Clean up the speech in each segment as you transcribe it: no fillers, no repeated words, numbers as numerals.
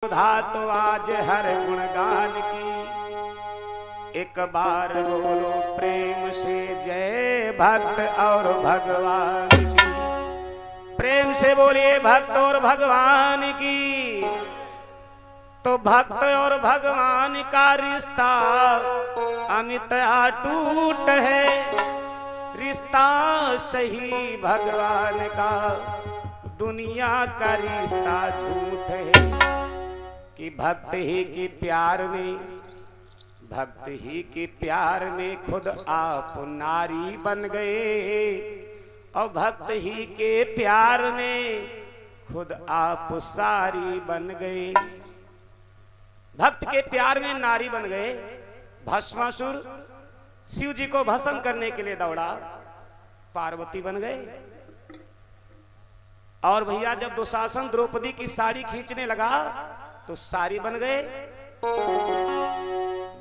सुधा तो आज हर गुणगान की, एक बार बोलो प्रेम से जय भक्त और भगवान की। प्रेम से बोलिए भक्त और भगवान की। तो भक्त और भगवान का रिश्ता अमित अटूट है, रिश्ता सही भगवान का, दुनिया का रिश्ता झूठ है। कि भक्त ही के प्यार में, भक्त ही के प्यार में खुद आप नारी बन गए, और भक्त ही के प्यार में खुद आप सारी बन गए। भक्त के प्यार में नारी बन गए। भस्मासुर शिव जी को भस्म करने के लिए दौड़ा, पार्वती बन गए। और भैया जब दुशासन द्रौपदी की साड़ी खींचने लगा तो सारी बन गए।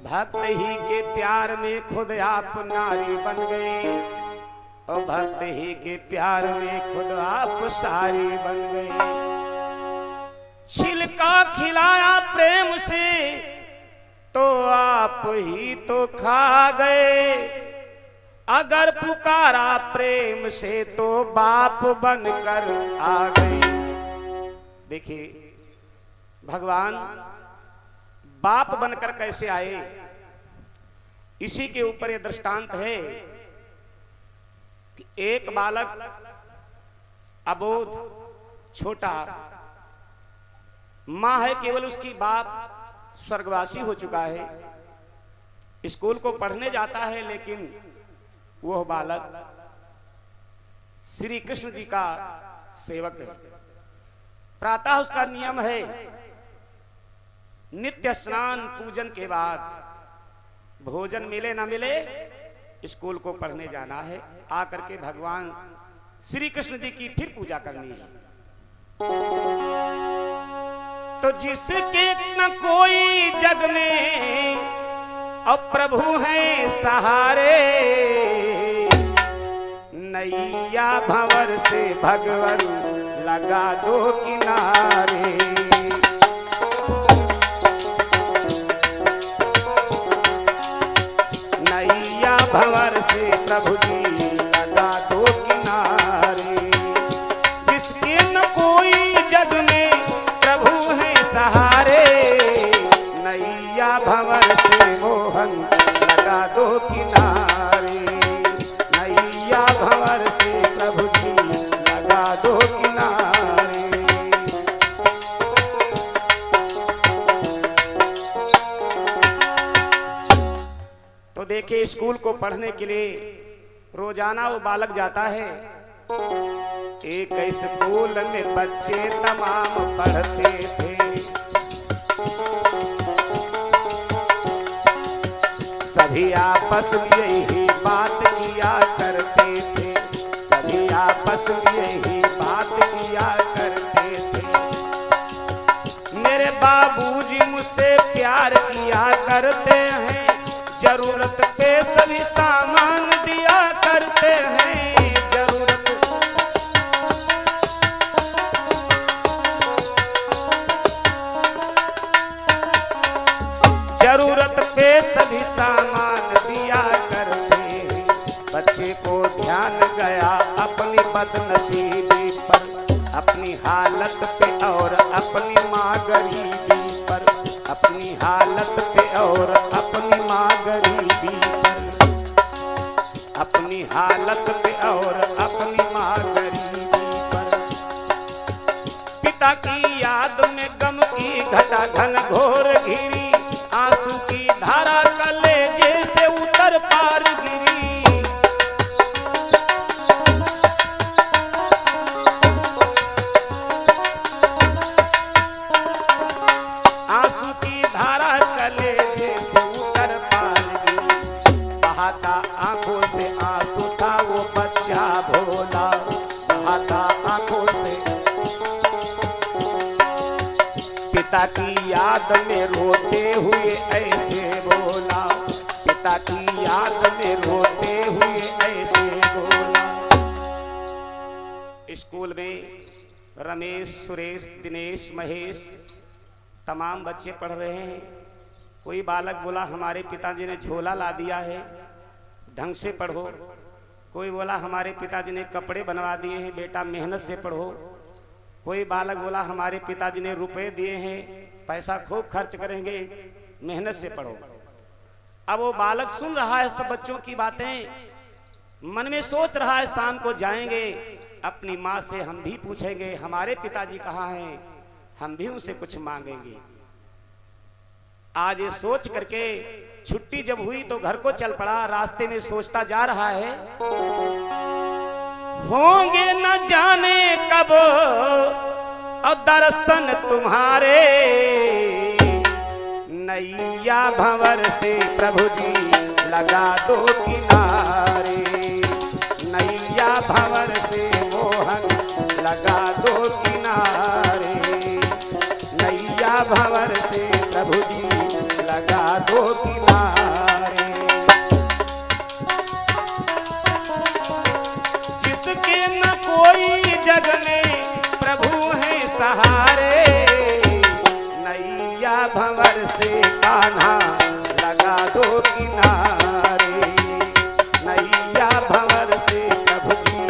भक्त ही के प्यार में खुद आप नारी बन गए, और भक्त ही के प्यार में खुद आप सारी बन गए। छिलका खिलाया प्रेम से तो आप ही तो खा गए, अगर पुकारा प्रेम से तो बाप बनकर आ गए। देखिए भगवान बाप बनकर कैसे आए, इसी के ऊपर यह दृष्टांत है कि एक बालक अबोध छोटा, मां है केवल उसकी, बाप स्वर्गवासी हो चुका है, स्कूल को पढ़ने जाता है, लेकिन वह बालक श्री कृष्ण जी का सेवक है। प्रातः उसका नियम है नित्य स्नान पूजन के बाद, भोजन मिले ना मिले स्कूल को पढ़ने जाना है, आकर के भगवान श्री कृष्ण जी की फिर पूजा करनी है। तो जिसके न कोई जग में अब प्रभु हैं सहारे, नैया भंवर से भगवन लगा दो किनारे। भंवर से प्रभु जी लगा दो किनारे, जिसके न कोई जग में प्रभु है सहारे, नैया भंवर से मोहन लगा दो किनारे, नैया भंवर से प्रभु जी लगा दो किनारे। तो देखिए स्कूल को पढ़ने के लिए रोजाना वो बालक जाता है। एक स्कूल में बच्चे तमाम पढ़ते थे, सभी आपस में यही बात किया करते थे, सभी आपस में यही बात किया करते थे। मेरे बाबूजी मुझसे प्यार किया करते हैं, जरूरत पे सभी सामान दिया करते हैं, जरूरत पे सभी सामान दिया करते हैं। बच्चे को ध्यान गया अपनी बदनसीबी पर, अपनी हालत पे और अपनी माँ गरीबी पर, अपनी हालत पे और अपनी माँ गरीबी पर, अपनी हालत पे और अपनी माँ गरीबी पर। पिता की याद में गम की घटा घन घोर घिरी, आंसू की धारा कलेजे से उतर पार गिरी। आंसू की धारा कलेजे से उतर पार गिरी। बहाता आंखों से आंसू था वो बच्चा भोला, बहाता आंखों से। पिता की याद में रोते हुए ऐसे बोला, पिता की याद में रोते हुए ऐसे बोला। स्कूल में रमेश, सुरेश, दिनेश, महेश तमाम बच्चे पढ़ रहे हैं। कोई बालक बोला हमारे पिताजी ने झोला ला दिया है, ढंग से पढ़ो। कोई बोला हमारे पिताजी ने कपड़े बनवा दिए हैं, बेटा मेहनत से पढ़ो। कोई बालक बोला हमारे पिताजी ने रुपए दिए हैं, पैसा खूब खर्च करेंगे, मेहनत से पढ़ो। अब वो बालक सुन रहा है सब बच्चों की बातें, मन में सोच रहा है शाम को जाएंगे अपनी माँ से हम भी पूछेंगे हमारे पिताजी कहाँ हैं, हम भी उनसे कुछ मांगेंगे। आज ये सोच करके छुट्टी जब हुई तो घर को चल पड़ा। रास्ते में सोचता जा रहा है होंगे न जाने कब और दर्शन तुम्हारे, नैया भंवर से प्रभु जी लगा दो किनारे, नैया भंवर से मोहन लगा दो किनारे, नैया भंवर से प्रभु जी लगा दो किनारे। जिसके न कोई जग में प्रभु है सहारे, नैया भंवर से कान्हा लगा दो किनारे, नैया भंवर से प्रभु जी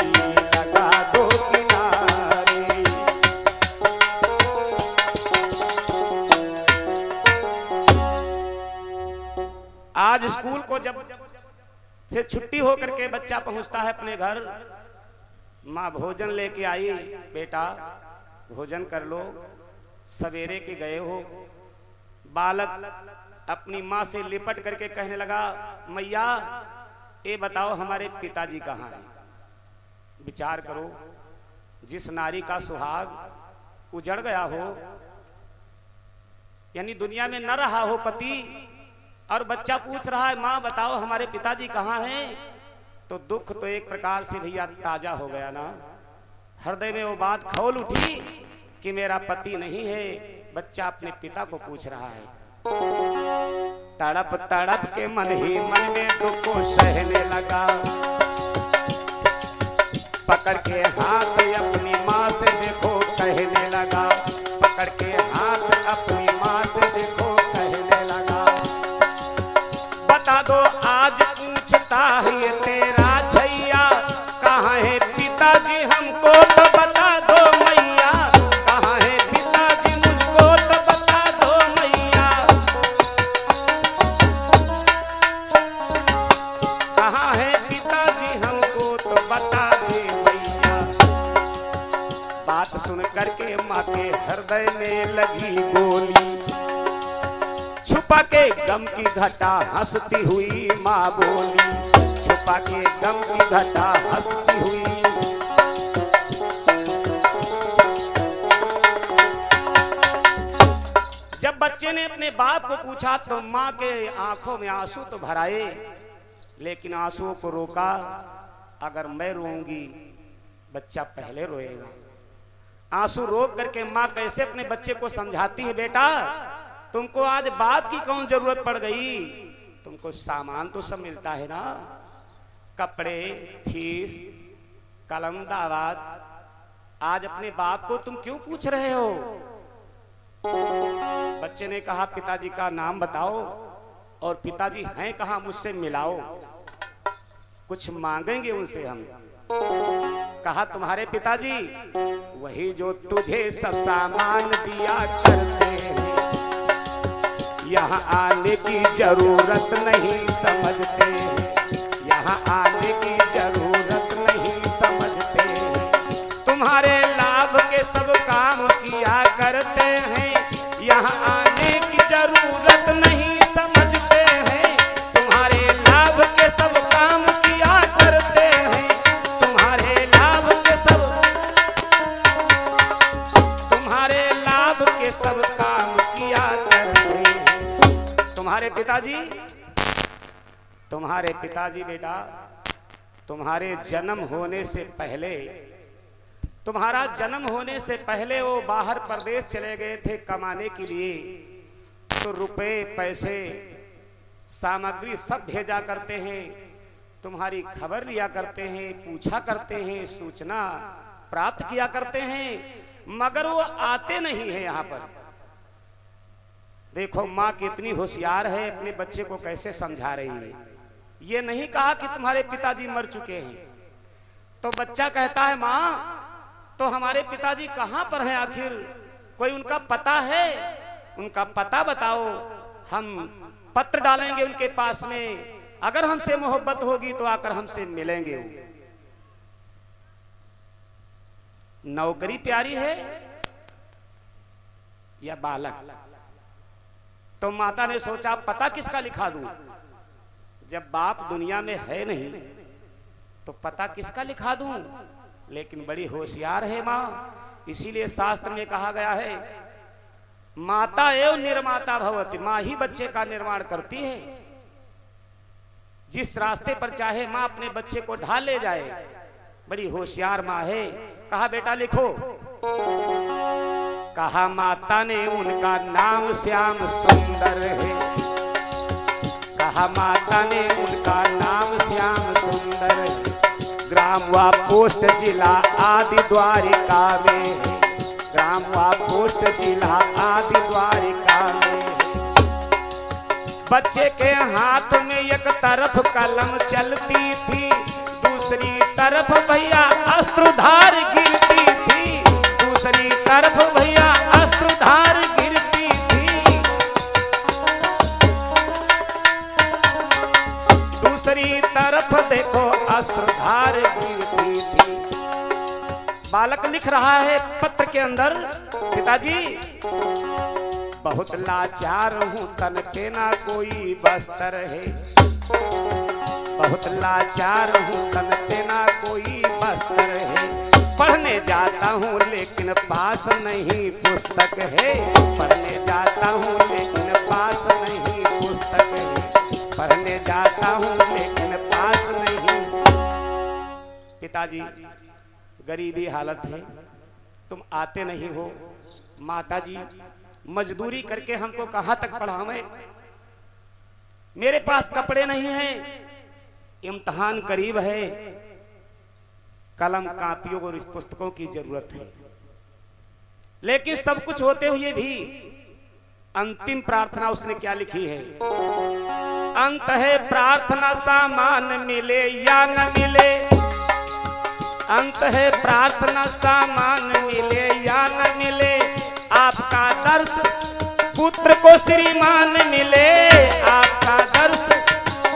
लगा दो किनारे। आज स्कूल को जब से छुट्टी होकर के बच्चा पहुंचता है अपने घर, माँ भोजन लेके आई, बेटा भोजन कर लो, सवेरे के गए हो। बालक अपनी माँ से लिपट करके कहने लगा मैया ये बताओ हमारे पिताजी कहाँ हैं। विचार करो, जिस नारी का सुहाग उजड़ गया हो, यानी दुनिया में न रहा हो पति, और बच्चा पूछ रहा है माँ बताओ हमारे पिताजी कहाँ हैं, तो दुख तो एक प्रकार से भैया ताजा हो गया ना। हृदय में वो बात खौल उठी कि मेरा पति नहीं है, बच्चा अपने पिता को पूछ रहा है। तड़प तड़प के मन ही मन में दुख को सहने लगा, पकड़ के हाथ अपनी माँ से देखो कहने लगा, पकड़ के हाथ अपनी माँ से देखो कहने लगा, बता दो आज पूछता है तेरा छैया कहाँ है पिताजी, हमको तो बता दो मैया, कहाँ है पिताजी मुझको तो बता दो मैया, कहाँ है पिताजी हमको तो बता दे मैया। बात सुन करके माँ के हृदय में लगी गोली, छुपा के गम की घटा हंसती हुई माँ बोली, छुपा के गम की घटा हंसती हुई। जब बच्चे ने अपने बाप को पूछा तो माँ के आंखों में आंसू तो भर आए, लेकिन आंसुओं को रोका। अगर मैं रोऊंगी बच्चा पहले रोएगा। आंसू रोक करके माँ कैसे अपने बच्चे को समझाती है, बेटा तुमको आज बात की कौन जरूरत पड़ गई, तुमको सामान तो सब मिलता है ना, कपड़े, फीस, कलम, दावाद, आज अपने बाप को तुम क्यों पूछ रहे हो। बच्चे ने कहा पिताजी का नाम बताओ और पिताजी हैं कहाँ मुझसे मिलाओ, कुछ मांगेंगे उनसे हम। कहा तुम्हारे पिताजी वही जो तुझे सब सामान दिया करते हैं, यहाँ आने की जरूरत नहीं समझते, यहाँ आने की जरूरत नहीं समझते, तुम्हारे लाभ के सब काम किया करते हैं, यहाँ आने की जरूरत नहीं समझते हैं, तुम्हारे लाभ के सब काम किया करते हैं, तुम्हारे लाभ के सब, तुम्हारे लाभ के सब काम किया करते हैं। तुम्हारे पिताजी बेटा तुम्हारे जन्म होने से पहले, तुम्हारा जन्म होने से पहले वो बाहर प्रदेश चले गए थे कमाने के लिए, तो रुपए पैसे सामग्री सब भेजा करते हैं, तुम्हारी खबर लिया करते हैं, पूछा करते हैं, सूचना प्राप्त किया करते हैं, मगर वो आते नहीं है यहाँ पर। देखो माँ कितनी होशियार है, अपने बच्चे को कैसे समझा रही है। ये नहीं कहा कि तुम्हारे पिताजी मर चुके हैं। तो बच्चा कहता है माँ तो हमारे पिताजी कहाँ पर हैं आखिर, कोई उनका पता है, उनका पता बताओ, हम पत्र डालेंगे उनके पास में, अगर हमसे मोहब्बत होगी तो आकर हमसे मिलेंगे। नौकरी प्यारी है या बालक? तो माता ने सोचा पता किसका लिखा दूं, जब बाप दुनिया में है नहीं तो पता किसका लिखा दूं। लेकिन बड़ी होशियार है माँ, इसीलिए शास्त्र में कहा गया है माता एवं निर्माता भवति, माँ ही बच्चे का निर्माण करती है। जिस रास्ते पर चाहे माँ अपने बच्चे को ढाल ले जाए, बड़ी होशियार माँ है। कहा बेटा लिखो। कहा माता ने उनका नाम श्याम सुंदर है, कहा माता ने उनका नाम श्याम सुंदर है, ग्राम व पोस्ट जिला आदि द्वारिका में है, ग्राम व पोस्ट जिला आदि द्वारिका में है। बच्चे के हाथ में एक तरफ कलम चलती थी, दूसरी तरफ भैया अस्त्रधार गिरती थी, दूसरी तरफ भैया अस्त्रधार गिरती थी, दूसरी तरफ देखो अस्त्रधार गिरती थी। बालक लिख रहा है पत्र के अंदर, पिताजी बहुत लाचार हूं, तन पे ना कोई बस्तर है, बहुत लाचार हूं, तन पे ना कोई बस्तर है, पढ़ने जाता हूँ लेकिन पास नहीं पुस्तक है, पढ़ने जाता हूँ लेकिन पास नहीं पुस्तक है, पढ़ने जाता हूँ लेकिन पास नहीं। पिताजी गरीबी हालत है, तुम आते नहीं हो, माताजी मजदूरी करके हमको कहाँ तक पढ़ावे, मेरे पास कपड़े नहीं हैं, इम्तिहान करीब है, कलम कापियों और इस पुस्तकों की जरूरत है। लेकिन सब कुछ होते हुए भी अंतिम प्रार्थना उसने क्या लिखी है, अंत है प्रार्थना सामान मिले या न मिले, अंत है प्रार्थना सामान मिले या न मिले, आपका दर्श पुत्र को श्रीमान मिले, आपका दर्श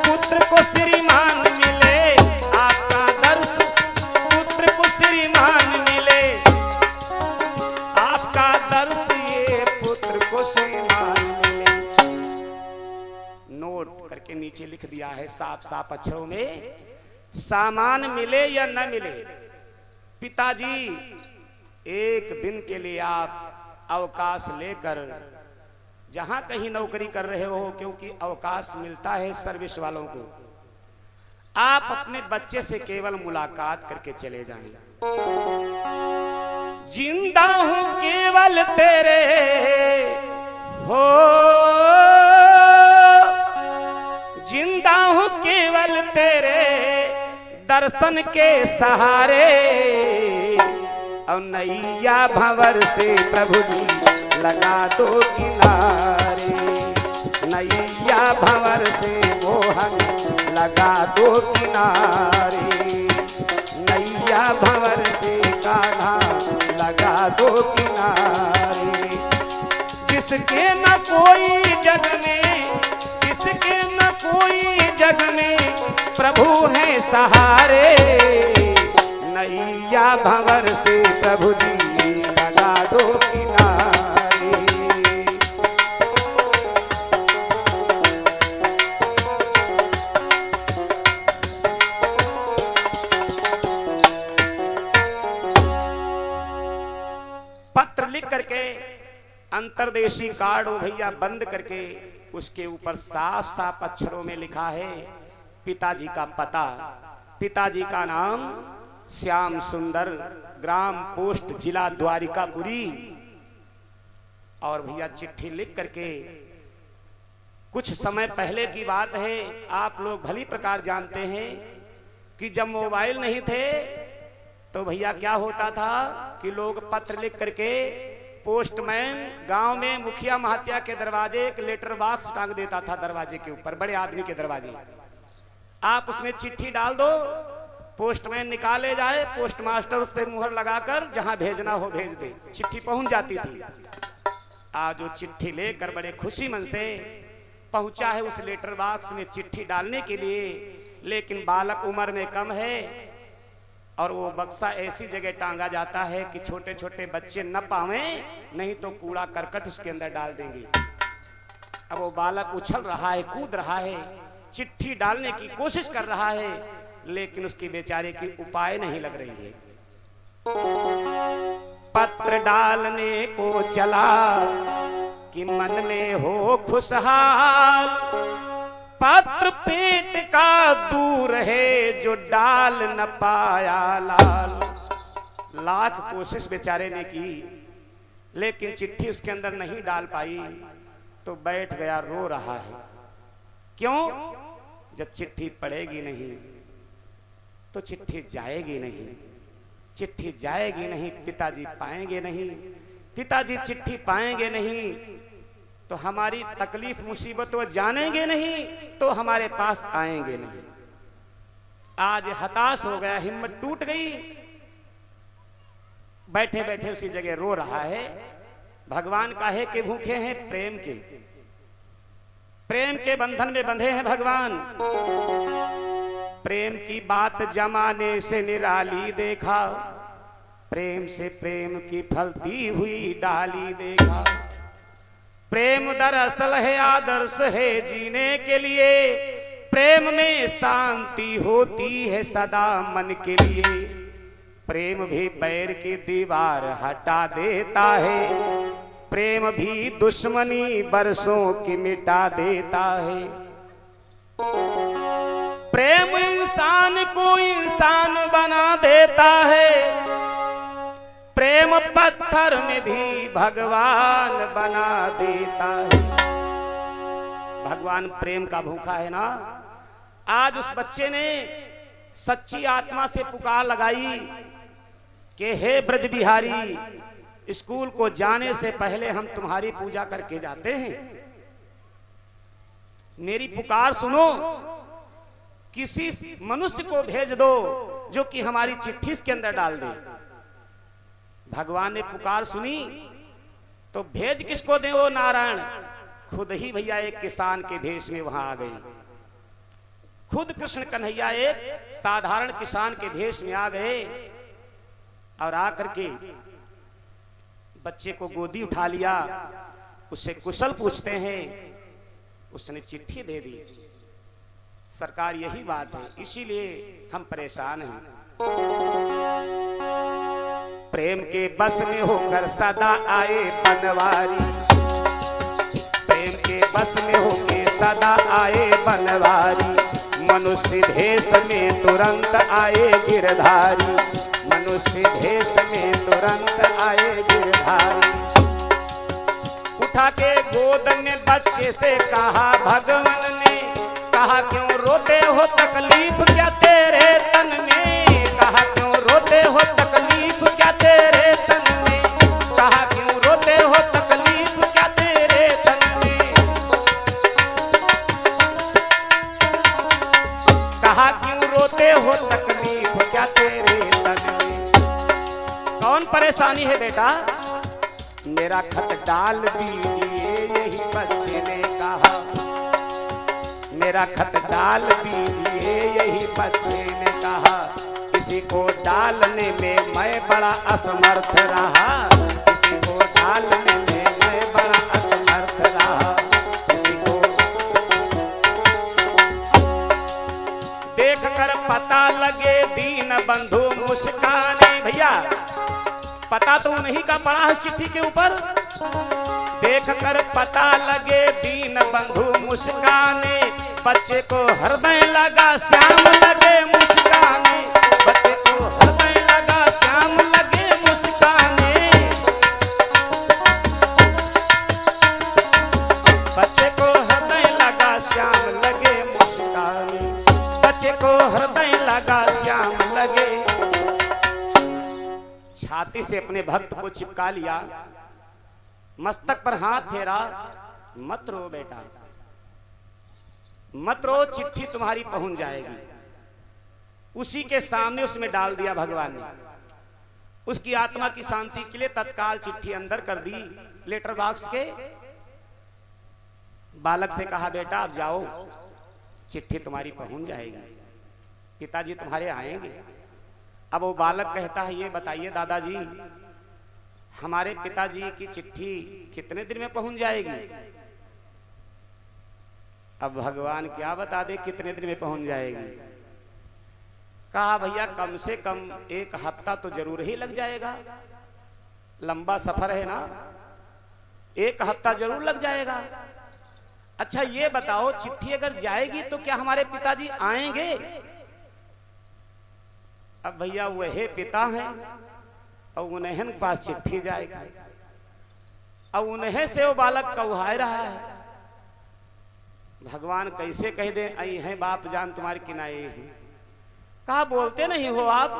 पुत्र को श्रीमान मिले, आपका दर्श पुत्र को श्रीमान मिले, आपका दर्श ये पुत्र को श्रीमान मिले। नोट करके नीचे लिख दिया है साफ साफ अक्षरों में, सामान मिले या न मिले, पिताजी एक दिन के लिए आप अवकाश लेकर जहां कहीं नौकरी कर रहे हो, क्योंकि अवकाश मिलता है सर्विस वालों को, आप अपने बच्चे से केवल मुलाकात करके चले जाएं। जिंदा हूं केवल तेरे हो, जिंदा हूं केवल तेरे दर्शन के सहारे, और नैया भंवर से प्रभु जी लगा दो किनारे, नैया भंवर से मोहन लगा दो किनारे, नैया भंवर से कान्हा लगा दो किनारे। जिसके न कोई जग में, जिसके न कोई जग में प्रभु है सहारे, नैया भंवर से प्रभु जी लगा दो किनारे। पत्र लिख करके अंतर्देशी कार्ड हो भैया बंद करके उसके ऊपर साफ साफ अक्षरों में लिखा है पिताजी का पता, पिताजी का नाम श्याम सुंदर, ग्राम पोस्ट जिला द्वारिकापुरी। और भैया चिट्ठी लिख करके, कुछ समय पहले की बात है, आप लोग भली प्रकार जानते हैं कि जब मोबाइल नहीं थे तो भैया क्या होता था कि लोग पत्र लिख करके पोस्टमैन गांव में मुखिया महात्या के दरवाजे एक लेटर बॉक्स टांग देता था दरवाजे के ऊपर, बड़े आदमी के दरवाजे। आप उसमें चिट्ठी डाल दो, पोस्टमैन निकाले जाए, पोस्टमास्टर उस पर मुहर लगाकर जहां भेजना हो भेज दे, चिट्ठी पहुंच जाती थी। आज वो चिट्ठी लेकर बड़े खुशी मन से पहुंचा है उस लेटर बॉक्स में चिट्ठी डालने के लिए, लेकिन बालक उम्र में कम है और वो बक्सा ऐसी जगह टांगा जाता है कि छोटे छोटे बच्चे न पावें, नहीं तो कूड़ा करकट उसके अंदर डाल देंगे। अब वो बालक उछल रहा है, कूद रहा है, चिट्ठी डालने की कोशिश कर रहा है, लेकिन उसकी बेचारे की उपाय नहीं लग रही है। पत्र डालने को चला कि मन में हो खुशहाल, पत्र पेट का दूर है जो डाल न पाया लाल। लाख कोशिश बेचारे ने की, लेकिन चिट्ठी उसके अंदर नहीं डाल पाई, तो बैठ गया, रो रहा है। क्यों? जब चिट्ठी पड़ेगी नहीं तो चिट्ठी जाएगी नहीं, चिट्ठी जाएगी नहीं, पिताजी पाएंगे नहीं, पिताजी चिट्ठी पाएंगे नहीं तो हमारी तकलीफ मुसीबत वो जानेंगे नहीं, तो हमारे पास आएंगे नहीं। आज हताश हो गया, हिम्मत टूट गई, बैठे बैठे उसी जगह रो रहा है। भगवान काहे के भूखे हैं? प्रेम के, प्रेम के बंधन में बंधे हैं भगवान। प्रेम की बात जमाने से निराली देखा, प्रेम से प्रेम की फलती हुई डाली देखा। प्रेम दरअसल है आदर्श है जीने के लिए, प्रेम में शांति होती है सदा मन के लिए। प्रेम भी बैर की दीवार हटा देता है, प्रेम भी दुश्मनी बरसों की मिटा देता है। प्रेम इंसान को इंसान बना देता है, प्रेम पत्थर में भी भगवान बना देता है। भगवान प्रेम का भूखा है ना। आज उस बच्चे ने सच्ची आत्मा से पुकार लगाई कि हे ब्रज बिहारी, स्कूल को जाने से पहले हम तुम्हारी पूजा करके जाते हैं, मेरी पुकार सुनो, किसी मनुष्य को भेज दो जो कि हमारी चिट्ठी इसके अंदर डाल दे। भगवान ने पुकार सुनी तो भेज किसको दे? वो नारायण खुद ही भैया एक किसान के भेष में वहां आ गए। खुद कृष्ण कन्हैया एक साधारण किसान के भेष में आ गए और आकर के बच्चे को गोदी उठा लिया, उससे कुशल पूछते हैं। उसने चिट्ठी दे दी। सरकार यही बात है, इसीलिए हम परेशान हैं। प्रेम के बस में होकर सदा आए बनवारी, प्रेम के बस में होकर सदा आए बनवारी। मनुष्य भेष में तुरंत आए गिरधारी, मनुष्य भेष में तुरंत आए गिरधारी। उठा के गोद में बच्चे से कहा भगवान ने, कहा क्यों रोते हो तकलीफ क्या तेरे तन में, कहा क्यों रोते हो तकलीफ क्या तेरे तन में, कहा क्यों रोते हो तकलीफ क्या तेरे तन में, कहा क्यों रोते हो तकलीफ क्या तेरे तन में। कौन परेशानी है बेटा? मेरा खत डाल दीजिए, यही बच्चे ने कहा। मेरा खत डाल दीजिए, यही बच्चे ने कहा। इसी को डालने में मैं बड़ा असमर्थ रहा, इसी को डालने में मैं बड़ा असमर्थ रहा। इसी को देख कर पता लगे दीन बंधु मुस्काने। भैया पता तो उन्हीं का पड़ा है चिट्ठी के ऊपर। देख कर पता लगे दीन बंधु मुस्काने, बच्चे को हृदय लगा श्याम लगे मुस्काने, बच्चे को हृदय लगा श्याम लगे मुस्काने, बच्चे को हृदय लगा श्याम लगे मुस्काने, बच्चे को हृदय लगा श्याम लगे। छाती से अपने भक्त को चिपका लिया मस्तक पर हाथ फेरा, मत रो बेटा, मत रो, चिट्ठी तुम्हारी पहुंच जाएगी। उसी के सामने उसमें डाल दिया भगवान ने। उसकी आत्मा की शांति के लिए तत्काल चिट्ठी अंदर कर दी लेटर बॉक्स के। बालक से कहा बेटा आप जाओ, चिट्ठी तुम्हारी पहुंच जाएगी, पिताजी तुम्हारे आएंगे। अब वो बालक कहता है ये बताइए दादाजी, हमारे पिताजी की चिट्ठी कितने दिन में पहुंच जाएगी? अब भगवान क्या बता दे कितने दिन में पहुंच जाएगी। कहा भैया कम से कम 1 हफ्ता तो जरूर ही लग जाएगा, लंबा सफर है ना, 1 हफ्ता जरूर लग जाएगा। अच्छा ये बताओ चिट्ठी अगर जाएगी तो क्या हमारे पिताजी आएंगे? अब भैया वही पिता हैं और उन्हें पास चिट्ठी जाएगी, अब उन्हें से वो बालक कहुआ रहा है। भगवान कैसे कह दे आई है बाप जान तुम्हारे किनारे हैं। कहा बोलते नहीं हो आप,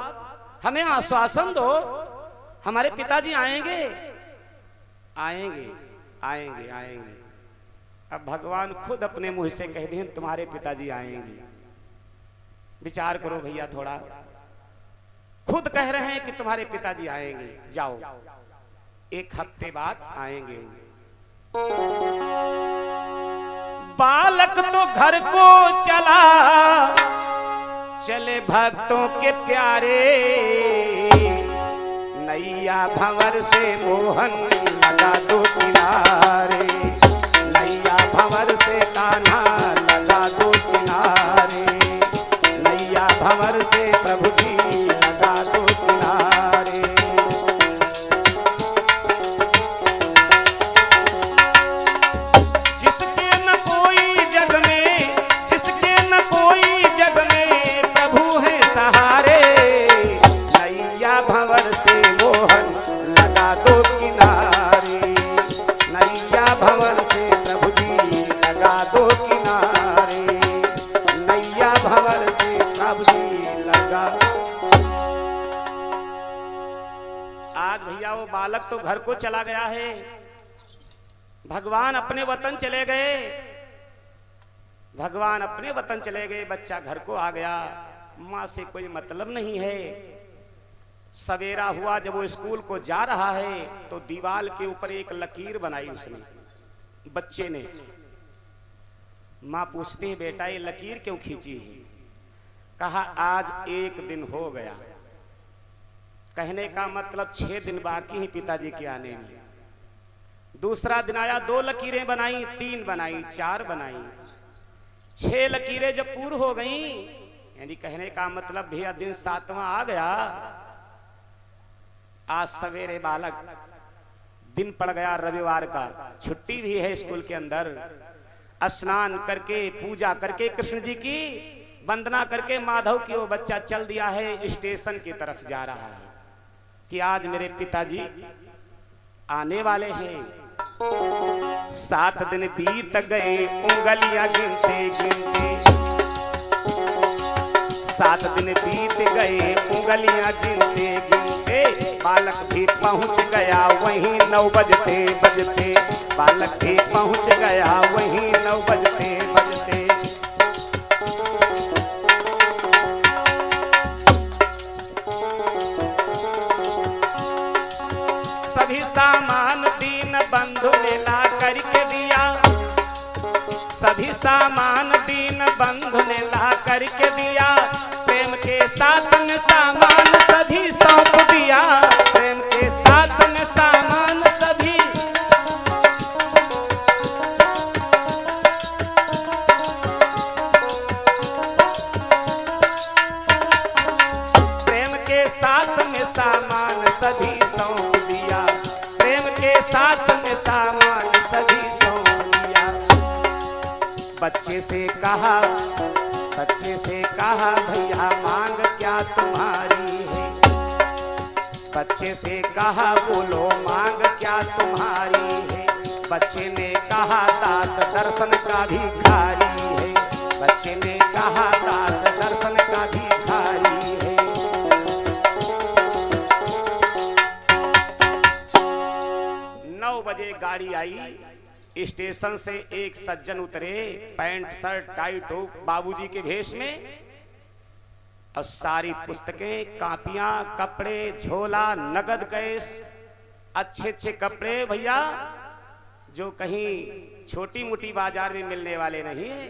हमें आश्वासन दो, हमारे पिताजी आएंगे आएंगे आएंगे आएंगे। अब भगवान खुद अपने मुंह से कह दें तुम्हारे पिताजी आएंगे। विचार करो भैया थोड़ा, खुद कह रहे हैं कि तुम्हारे पिताजी आएंगे, जाओ 1 हफ्ते बाद आएंगे। बालक तो घर को चला, चले भक्तों के प्यारे, नैया भंवर से मोहन लगा दो किनारे, नैया भंवर से कान्हा लगा दो किनारे, नैया भंवर से प्रभु जी लगा दो किनारे। जिसके न कोई जग में, जिसके न कोई जग में प्रभु है सहारे, नैया भंवर से मोहन लगा दो किनारे, नैया भंवर से प्रभु जी लगा दो किनारे, नैया भंवर से प्रभु जी लगा। आज भैया वो बालक तो घर को चला गया है, भगवान अपने वतन चले गए, भगवान अपने वतन चले गए, बच्चा घर को आ गया, माँ से कोई मतलब नहीं है। सवेरा हुआ जब वो स्कूल को जा रहा है तो दीवार के ऊपर एक लकीर बनाई उसने, बच्चे ने। माँ पूछती है बेटा ये लकीर क्यों खींची है? कहा आज 1 दिन हो गया, कहने का मतलब 6 दिन बाकी है पिताजी के आने में। दूसरा दिन आया, 2 लकीरें बनाई, 3 बनाई, 4 बनाई, 6 लकीरें जब पूरी हो गई, यानी कहने का मतलब भैया दिन 7वां आ गया। आज सवेरे बालक, दिन पड़ गया रविवार का, छुट्टी भी है स्कूल के अंदर, स्नान करके पूजा करके कृष्ण जी की वंदना करके माधव की वो बच्चा चल दिया है स्टेशन की तरफ जा रहा है कि आज मेरे पिताजी आने वाले हैं। 7 दिन बीत गए उंगलियां गिनते गिनते, 7 दिन बीत गए उंगलियां गिनते गिनते, बालक भी पहुंच गया वहीं 9 बजते बजते, बालक भी पहुंच गया वहीं 9 बजते बजते। सभी सामान दीन बंधु ने ला करके दिया, सभी सामान दीन बंधु ने ला करके दिया, प्रेम के साथ में सामान सभी सौंप दिया, प्रेम के साथ में सामान सभी। प्रेम के साथ में सामान सभी सौंप दिया, प्रेम के साथ में सामान सभी सौंप दिया। बच्चे से कहा, बच्चे से कहा भैया मांग क्या तुम्हारी है, बच्चे से कहा बोलो मांग क्या तुम्हारी है। बच्चे ने कहा दास दर्शन का भिखारी है, बच्चे ने कहा दास दर्शन का भिखारी है। 9 बजे गाड़ी आई, स्टेशन से एक सज्जन उतरे, पैंट शर्ट टाइट हो बाबूजी के भेष में, और सारी पुस्तकें, कापियां, कपड़े, झोला, नगद कैश, अच्छे अच्छे कपड़े भैया, जो कहीं छोटी मोटी बाजार में मिलने वाले नहीं है,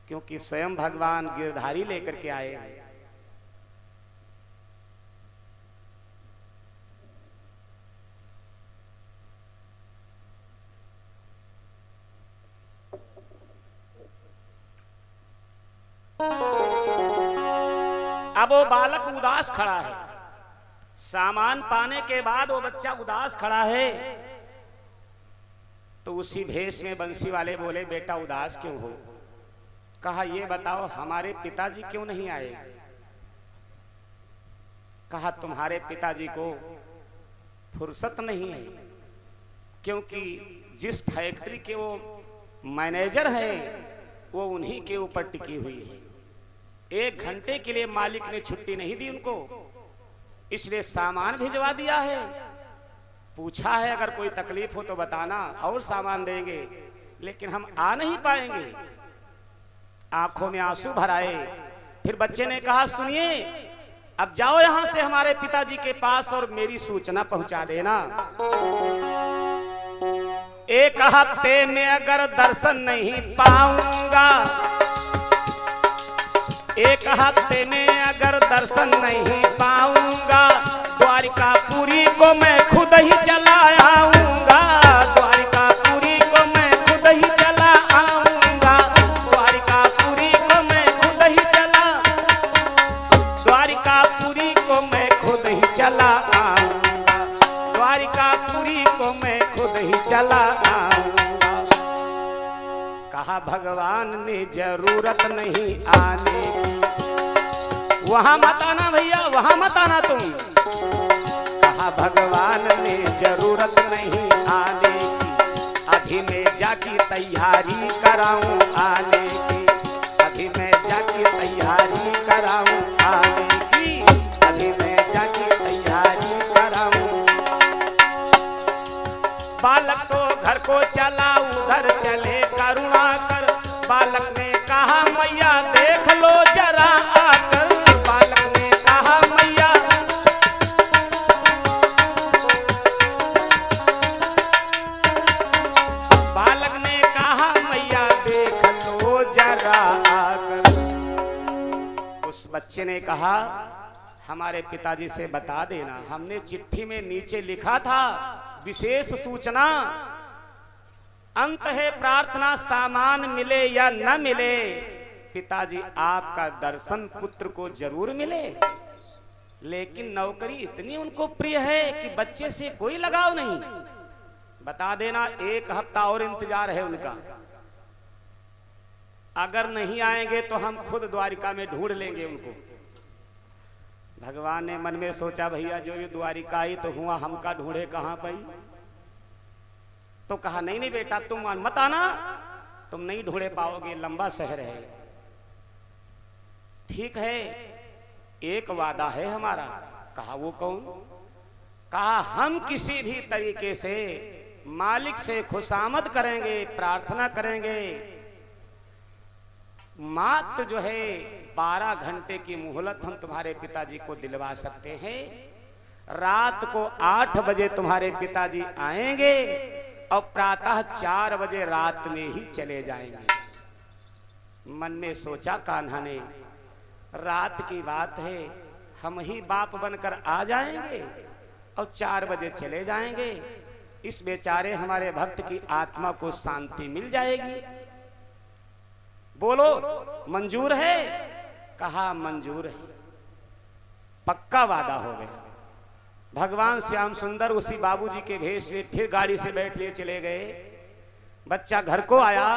क्योंकि स्वयं भगवान गिरधारी लेकर के आए हैं। अब वो बालक उदास खड़ा है, सामान पाने के बाद वो बच्चा उदास खड़ा है। तो उसी भेष में बंसी वाले बोले, बेटा उदास क्यों हो? कहा ये बताओ हमारे पिताजी क्यों नहीं आए? कहा तुम्हारे पिताजी को फुर्सत नहीं है, क्योंकि जिस फैक्ट्री के वो मैनेजर है वो उन्हीं के ऊपर टिकी हुई है। 1 घंटे के लिए मालिक ने छुट्टी नहीं दी उनको, इसलिए सामान भिजवा दिया है। पूछा है अगर कोई तकलीफ हो तो बताना और सामान देंगे, लेकिन हम आ नहीं पाएंगे। आंखों में आंसू भर आए। फिर बच्चे ने कहा सुनिए, अब जाओ यहां से हमारे पिताजी के पास और मेरी सूचना पहुंचा देना। 1 हफ्ते में अगर दर्शन नहीं पाऊंगा, 1 हफ्ते में अगर दर्शन नहीं पाऊंगा, द्वारिकापुरी को मैं खुद ही चला आऊंगा। द्वारिकापुरी को मैं खुद ही चला आऊंगा। द्वारिकापुरी को मैं खुद ही चला, द्वारिकापुरी को मैं खुद ही चला आऊंगा। द्वारिकापुरी को मैं खुद ही चला आऊंगा। कहा भगवान ने जरूरत नहीं आने की, वहां मत आना भैया, वहां मत आना तुम। कहा भगवान ने जरूरत नहीं आने की, अभी मैं जाकी तैयारी कराऊं आने की। अभी मैं जाकी तैयारी कराऊं आने की। अभी मैं जाकी तैयारी कराऊं। बालक तो घर को चला, उधर चले करुणा कर। बालक ने कहा मैया देख लो जरा आकर। बालक ने कहा मैया, बालक ने कहा मैया देख लो जरा आकर। उस बच्चे ने कहा हमारे पिताजी से बता देना, हमने चिट्ठी में नीचे लिखा था विशेष सूचना, अंत है प्रार्थना, सामान मिले या न मिले, पिताजी आपका दर्शन पुत्र को जरूर मिले। लेकिन नौकरी इतनी उनको प्रिय है कि बच्चे से कोई लगाव नहीं। बता देना 1 हफ्ता और इंतजार है उनका। अगर नहीं आएंगे तो हम खुद द्वारिका में ढूंढ लेंगे उनको। भगवान ने मन में सोचा भैया जो ये द्वारिका आई तो हुआ, हमका ढूंढे कहां पाई। तो कहा नहीं नहीं बेटा तुम मत आना, तुम नहीं ढूंढे पाओगे, लंबा शहर है। ठीक है, एक वादा है हमारा। कहा वो कौन? कहा हम किसी भी तरीके से मालिक से खुशामद करेंगे, प्रार्थना करेंगे। मात्र जो है 12 घंटे की मोहलत हम तुम्हारे पिताजी को दिलवा सकते हैं। रात को 8 बजे तुम्हारे पिताजी आएंगे और प्रातः 4 बजे रात में ही चले जाएंगे। मन में सोचा कान्हा ने, रात की बात है, हम ही बाप बनकर आ जाएंगे और 4 बजे चले जाएंगे। इस बेचारे हमारे भक्त की आत्मा को शांति मिल जाएगी। बोलो मंजूर है? कहा मंजूर है। पक्का वादा हो गया। भगवान श्याम सुंदर उसी बाबूजी के भेष में फिर गाड़ी से बैठ लिए चले गए। बच्चा घर को आया,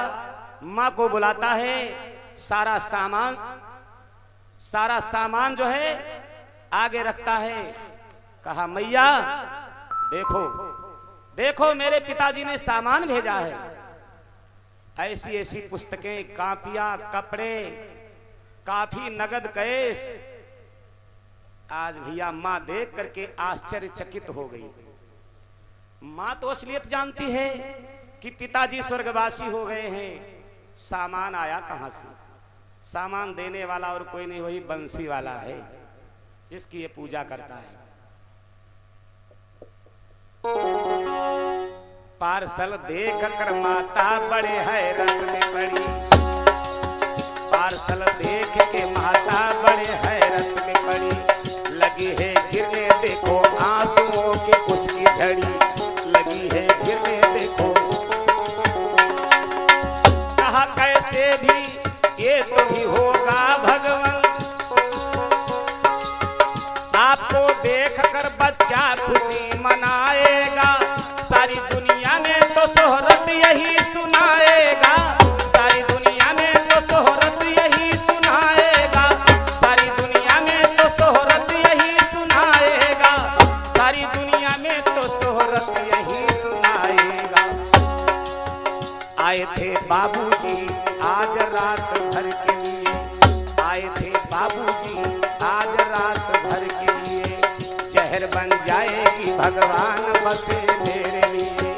माँ को बुलाता है, सारा सामान जो है आगे रखता है। कहा मैया देखो देखो मेरे पिताजी ने सामान भेजा है, ऐसी ऐसी पुस्तकें, कापियां, कपड़े, काफी नगद कैश। आज भैया माँ देख करके आश्चर्यचकित हो गई। माँ तो असलियत जानती है कि पिताजी स्वर्गवासी हो गए हैं, सामान आया कहां से? सामान देने वाला और कोई नहीं, वही बंसी वाला है जिसकी ये पूजा करता है। पार्सल देख कर माता बड़े हैरत में पड़ी, पार्सल देख के माता बड़े हैरत में पड़ी। लगी है गिरने देखो आंसुओं की उसकी झड़ी, लगी है गिरने देखो। कहा कैसे भी ये तो भी होगा भगवान, आपको देख कर बच्चा खुशी मनाएगा, सारी दुनिया में तो शोहरत यही सुनाएगा, सारी दुनिया में तो शोहरत यही सुनाएगा, सारी दुनिया में तो शोहरत यही सुनाएगा, सारी दुनिया में तो शोहरत यही सुनाएगा। आए थे बाबूजी आज रात भर के लिए, आए थे बाबूजी आज रात भर के लिए, जहर बन जाएगी भगवान बसे मेरे लिए,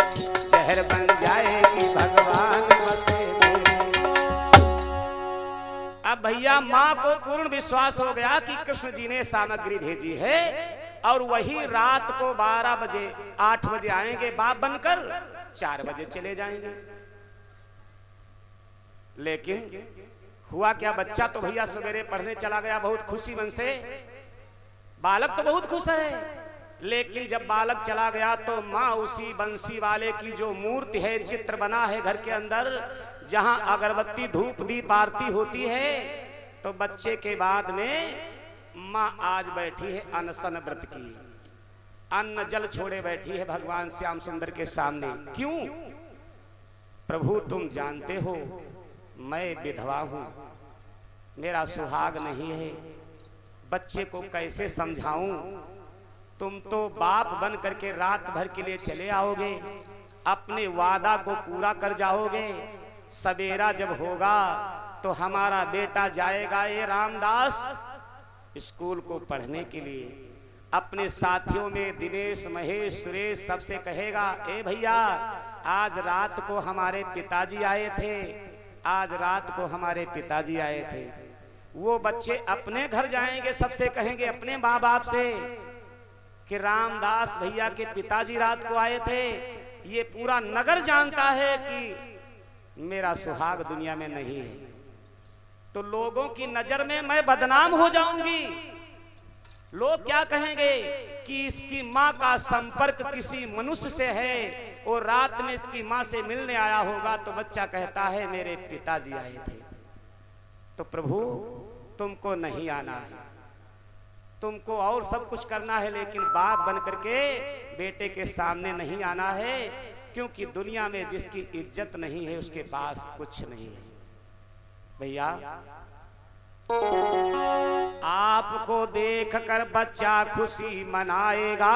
जहर बन जाएगी भगवान बसे मेरे लिए। अब भैया माँ को पूर्ण विश्वास हो गया कि कृष्ण जी ने सामग्री भेजी है और वही रात को 12 बजे 8 बजे आएंगे बाप बनकर, 4 बजे चले जाएंगे। लेकिन हुआ क्या, बच्चा तो भैया सवेरे पढ़ने चला गया बहुत खुशी मन से, बालक तो बहुत खुश है। लेकिन जब बालक चला गया तो माँ उसी बंसी वाले की जो मूर्ति है, चित्र बना है घर के अंदर, जहां अगरबत्ती धूप दीप आरती होती है, तो बच्चे के बाद में माँ आज बैठी है अनशन व्रत की, अन्न जल छोड़े बैठी है भगवान श्याम सुंदर के सामने। क्यों? प्रभु तुम जानते हो मैं विधवा हूं, मेरा सुहाग नहीं है, बच्चे को कैसे समझाऊं? तुम तो बाप बन करके रात भर के लिए चले आओगे, अपने वादा को पूरा कर जाओगे, सवेरा जब होगा तो हमारा बेटा जाएगा ये रामदास स्कूल को पढ़ने के लिए, अपने साथियों में दिनेश महेश सुरेश सबसे कहेगा, ए भैया आज रात को हमारे पिताजी आए थे, आज रात को हमारे पिताजी आए थे। वो बच्चे अपने घर जाएंगे, सबसे कहेंगे अपने माँ बाप से कि रामदास भैया के पिताजी रात को आए थे। ये पूरा नगर जानता है कि मेरा सुहाग दुनिया में नहीं है, तो लोगों की नजर में मैं बदनाम हो जाऊंगी। लोग क्या कहेंगे कि इसकी माँ का संपर्क किसी मनुष्य से है, और रात में इसकी माँ से मिलने आया होगा, तो बच्चा कहता है मेरे पिताजी आए थे। तो प्रभु तुमको नहीं आना है, तुमको और सब कुछ करना है, लेकिन बाप बन करके बेटे के सामने नहीं आना है, क्योंकि दुनिया में जिसकी इज्जत नहीं है उसके पास कुछ नहीं है। भैया आपको देखकर बच्चा खुशी मनाएगा,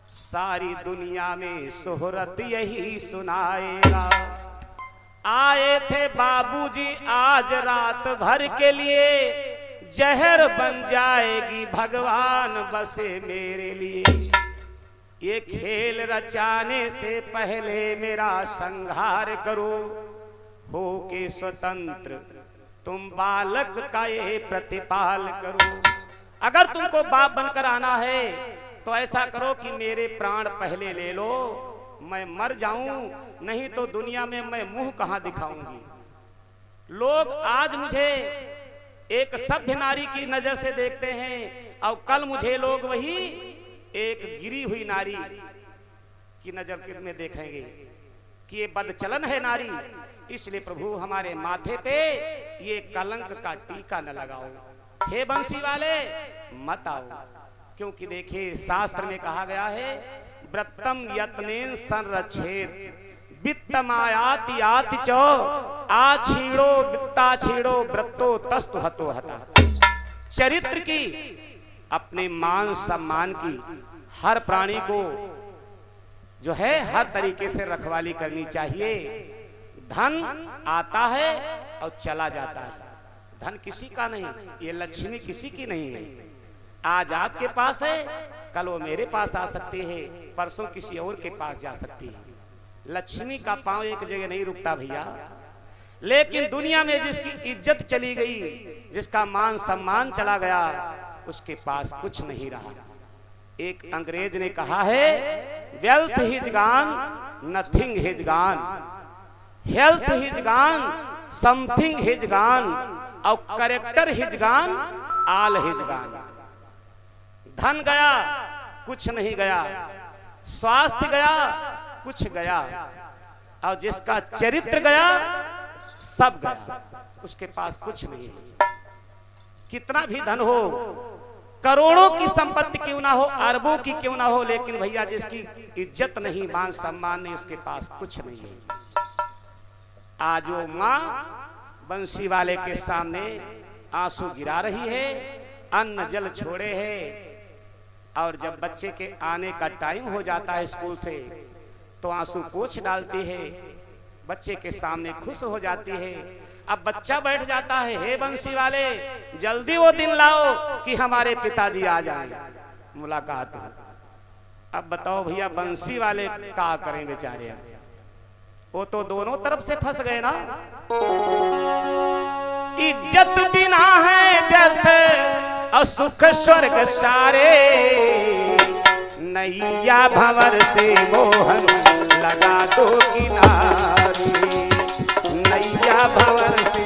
सारी दुनिया में शोहरत यही सुनाएगा। आए थे बाबूजी आज रात भर के लिए, जहर बन जाएगी भगवान बसे मेरे लिए। ये खेल रचाने से पहले मेरा संहार करो, हो के स्वतंत्र तुम बालक का ये प्रतिपाल करो। अगर तुमको बाप बनकर आना है तो ऐसा करो कि मेरे प्राण पहले ले लो, मैं मर जाऊं, नहीं तो दुनिया में मैं मुंह कहां दिखाऊंगी। लोग आज मुझे एक सभ्य नारी की नजर से देखते हैं, और कल मुझे लोग वही एक गिरी हुई नारी की नजर में देखेंगे कि ये बदचलन है नारी। इसलिए प्रभु हमारे माथे पे ये कलंक का टीका न लगाओ, हे बंसी वाले मत आओ। क्योंकि देखिए शास्त्र में कहा गया है, व्रतम यत्नेन संरक्षेत वित्तमायाति याति चो आछीड़ो वित्ता छीड़ो व्रतो तस्तु हतो हता। चरित्र की, अपने मान सम्मान की हर प्राणी को जो है हर तरीके से रखवाली करनी चाहिए। धन आता है और चला जाता है, धन किसी का नहीं, ये लक्ष्मी किसी की नहीं है। आज आपके पास है, कल वो मेरे पास आ सकती है, परसों किसी और के पास जा सकती है। लक्ष्मी का पांव एक जगह नहीं रुकता भैया। लेकिन दुनिया में जिसकी इज्जत चली गई, जिसका मान सम्मान चला गया, उसके पास कुछ नहीं रहा। एक अंग्रेज ने कहा है, wealth is gone, nothing is gone, health is gone, something is gone, और character is gone, all is gone. धन गया, कुछ नहीं गया, स्वास्थ्य गया, कुछ गया, और जिसका चरित्र गया, सब गया, उसके पास कुछ नहीं है। कितना भी धन हो, करोड़ों की संपत्ति क्यों ना हो, अरबों की क्यों ना हो, लेकिन भैया जिसकी इज्जत नहीं, मान सम्मान नहीं, उसके पास कुछ नहीं है। आज वो माँ बंसी वाले के सामने आंसू गिरा रही है, अन्न जल छोड़े है, और जब बच्चे के आने का टाइम हो जाता है स्कूल से, तो आंसू पोंछ डालती है, बच्चे के सामने खुश हो जाती है। अब बच्चा बैठ जाता है, हे बंसी वाले जल्दी वो दिन लाओ कि हमारे पिताजी आ जाएं, मुलाकात हो। अब बताओ भैया बंसी वाले क्या करें बेचारे, वो तो दोनों तरफ से फंस गए ना। इज्जत बिना है व्यर्थ और सुख स्वर्ग सारे, नैया भंवर से मोहन लगा दो किनारे, नैया भंवर से।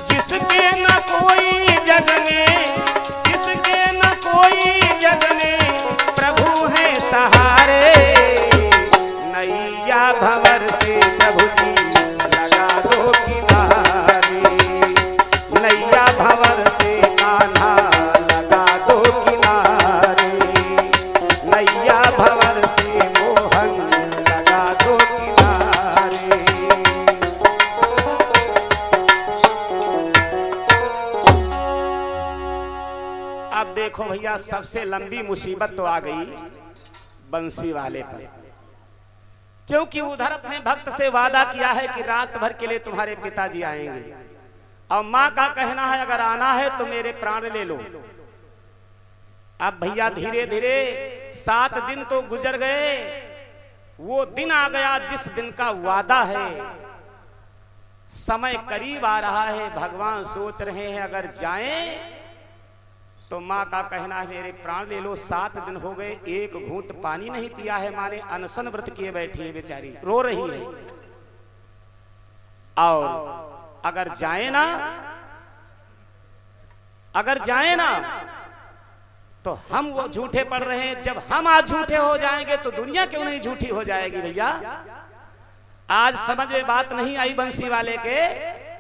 जिसके न कोई जग में, जिसके न कोई जग में, प्रभु है सहारे, नैया भंवर से प्रभु जी लगा दो किनारे, नैया भंवर से कान्हा लगा दो किनारे, नैया भंवर से मोहन लगा दो किनारे। अब देखो भैया, सबसे लंबी मुसीबत तो आ गई बंसी वाले पर, क्योंकि उधर अपने भक्त से वादा किया है कि रात भर के लिए तुम्हारे पिताजी आएंगे, और माँ का कहना है अगर आना है तो मेरे प्राण ले लो। अब भैया धीरे धीरे 7 दिन तो गुजर गए, वो दिन आ गया जिस दिन का वादा है। समय करीब आ रहा है, भगवान सोच रहे हैं अगर जाएं तो माँ का कहना है मेरे प्राण ले लो। 7 दिन हो गए, एक घूंट पानी नहीं पिया है, माने अनशन व्रत किए बैठी है बेचारी, रो रही है। और अगर जाए ना, अगर जाए ना तो हम वो झूठे पड़ रहे हैं, जब हम आज झूठे हो जाएंगे तो दुनिया क्यों नहीं झूठी हो जाएगी भैया। आज समझ में बात नहीं आई बंसी वाले के,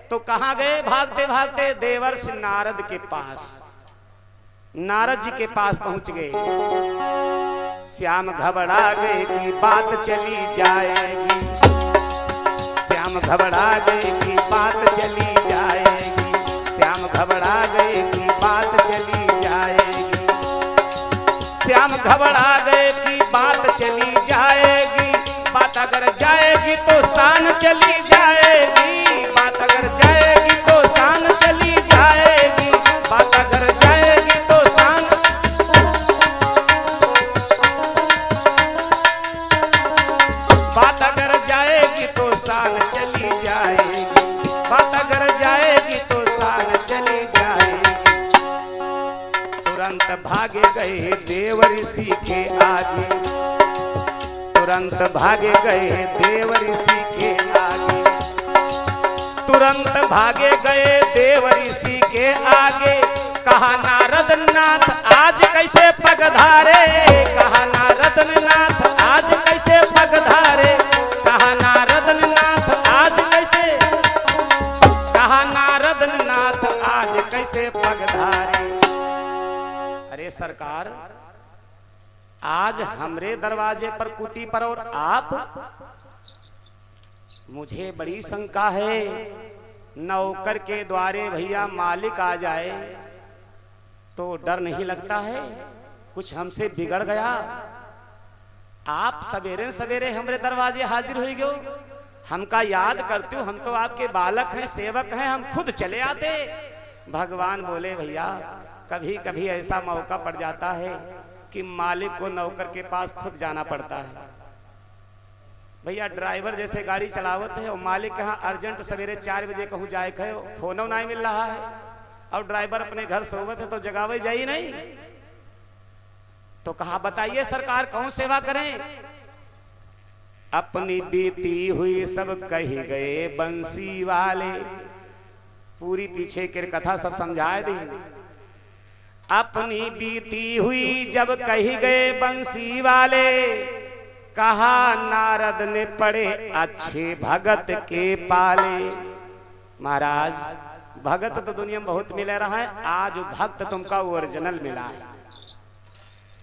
तो कहां गए भागते भागते, देवर्षि नारद के पास, नारद जी के पास पहुंच गए। श्याम घबरा गए कि बात चली जाएगी, श्याम घबरा गए कि बात चली जाएगी, श्याम घबरा गए कि बात चली जाएगी, श्याम घबरा गए कि बात चली जाएगी, बात अगर जाएगी तो शान चली जाएगी, बात अगर जाएगी तो शान चली जाएगी, बात अगर जाएगी तो शान। बात अगर जाएगी तो शान चली जाएगी, बात अगर जाएगी तो शान चली जाएगी। तुरंत भागे गए देव ऋषि के आगे, तुरंत भागे गए देव ऋषि के आगे, तुरंत भागे गए देव ऋषि के आगे। कहा नारद नाथ आज कैसे पगधारे, कहा नारद नाथ आज कैसे पगधारे, कहा नारद नाथ आज कैसे, कहा नारद नाथ आज कैसे पगधारे। अरे सरकार, आज हमरे दरवाजे पर कुटी पर और आप, मुझे बड़ी शंका है, नौकर के द्वारे भैया मालिक आ जाए तो डर नहीं लगता है कुछ हमसे बिगड़ गया। आप सवेरे सवेरे हमरे दरवाजे हाजिर हो गए, हमका याद करते हो, हम तो आपके बालक हैं, सेवक हैं, हम खुद चले आते। भगवान बोले भैया कभी कभी ऐसा मौका पड़ जाता है कि मालिक को नौकर के पास खुद जाना पड़ता है। भैया ड्राइवर जैसे गाड़ी चलावत है और मालिक कहाँ अर्जेंट सवेरे 4 बजे कहूँ जाए कहो, फोनो नहीं मिल रहा है और ड्राइवर अपने घर सोवत है तो जगावे जाई नहीं, तो कहा बताइए सरकार कौन सेवा करें। अपनी बीती हुई सब कही गए बंसी वाले, पूरी पीछे की कथा सब समझाए दी। अपनी बीती हुई जब कही गए बंसी वाले, कहा नारद ने पड़े अच्छे भगत के पाले। महाराज भगत तो दुनिया में बहुत मिल रहा है, आज भक्त तुमका ओरिजिनल मिला है।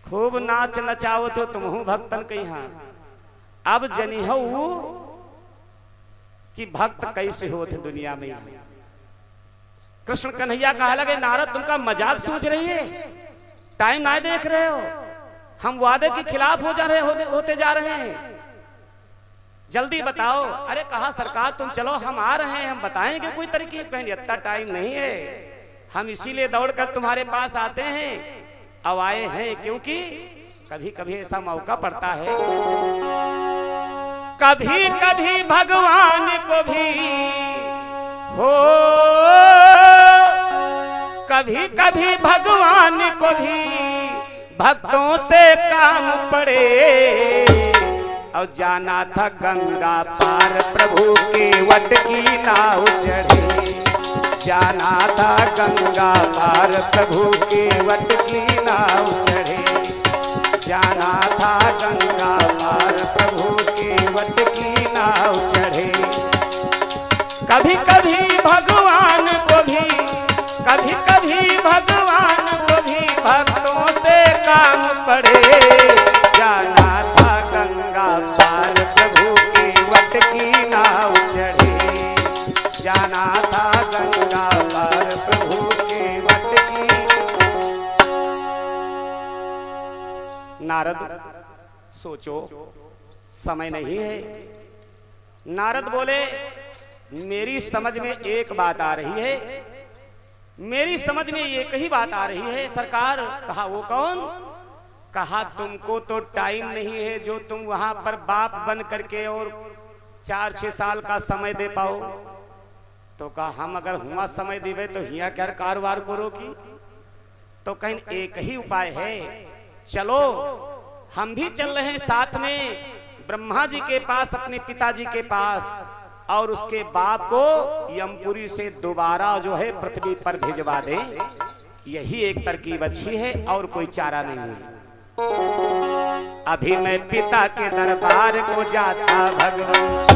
खूब नाच नचाओ तो तुम हूं भक्तन के यहाँ। अब जनी हो कि भक्त कैसे होते दुनिया में। कृष्ण कन्हैया कहा लगे नारद तुमका मजाक सूझ रही है, टाइम ना देख रहे हो, हम वादे के खिलाफ होते जा रहे हैं, जल्दी बताओ। अरे कहा सरकार तुम चलो हम आ रहे हैं, हम बताएंगे कोई तरीके। कहीं इतना टाइम नहीं है, हम इसीलिए दौड़कर तुम्हारे पास आते हैं। अब आए हैं क्योंकि कभी कभी ऐसा मौका पड़ता है, कभी कभी भगवान को भी हो, कभी कभी भगवान को भी भक्तों से काम पड़े। और जाना था गंगा पार प्रभु के वट की नाव चढ़े, जाना था गंगा पार प्रभु के वट की नाव चढ़े, जाना था गंगा पार प्रभु के वट की नाव चढ़े। कभी कभी भगवान को भी, कभी कभी भगवान को भी भक्तों से काम पड़े। जाना था गंगा पार प्रभु के वट की नाव चढ़े, जाना था गंगा पार प्रभु के वट की। नारद सोचो समय नहीं है। नारद बोले मेरी समझ में एक बात आ रही है, मेरी समझ में एक ही बात आ रही है सरकार। कहा वो कौन? कहा तुमको तो टाइम नहीं है जो तुम वहां पर बाप बन करके और 4-6 साल का समय दे पाओ। तो कहा हम अगर हुआ समय देवे तो हिया क्या कारोबार करो की। तो कहीं एक ही उपाय है, चलो हम भी चल रहे हैं साथ में ब्रह्मा जी के पास, अपने पिताजी के पास, और उसके बाप को यमपुरी से दोबारा जो है पृथ्वी पर भिजवा दे। यही एक तरकीब अच्छी है और कोई चारा नहीं है। अभी मैं पिता के दरबार को जाता भगवान,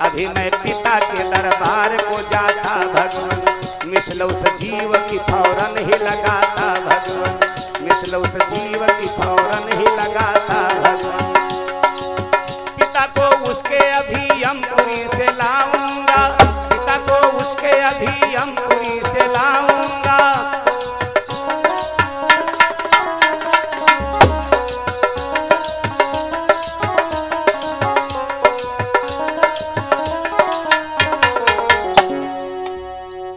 अभी मैं पिता के दरबार को जाता भगवान, मिसलो सजीव की फौरन ही लगाता भगवान, मिसलो सजीव की फौरन ही लगाता भगवान। पिता को उसके अभी यमपुरी से लाऊंगा, पिता को उसके अभी यमपुरी से लाऊंगा।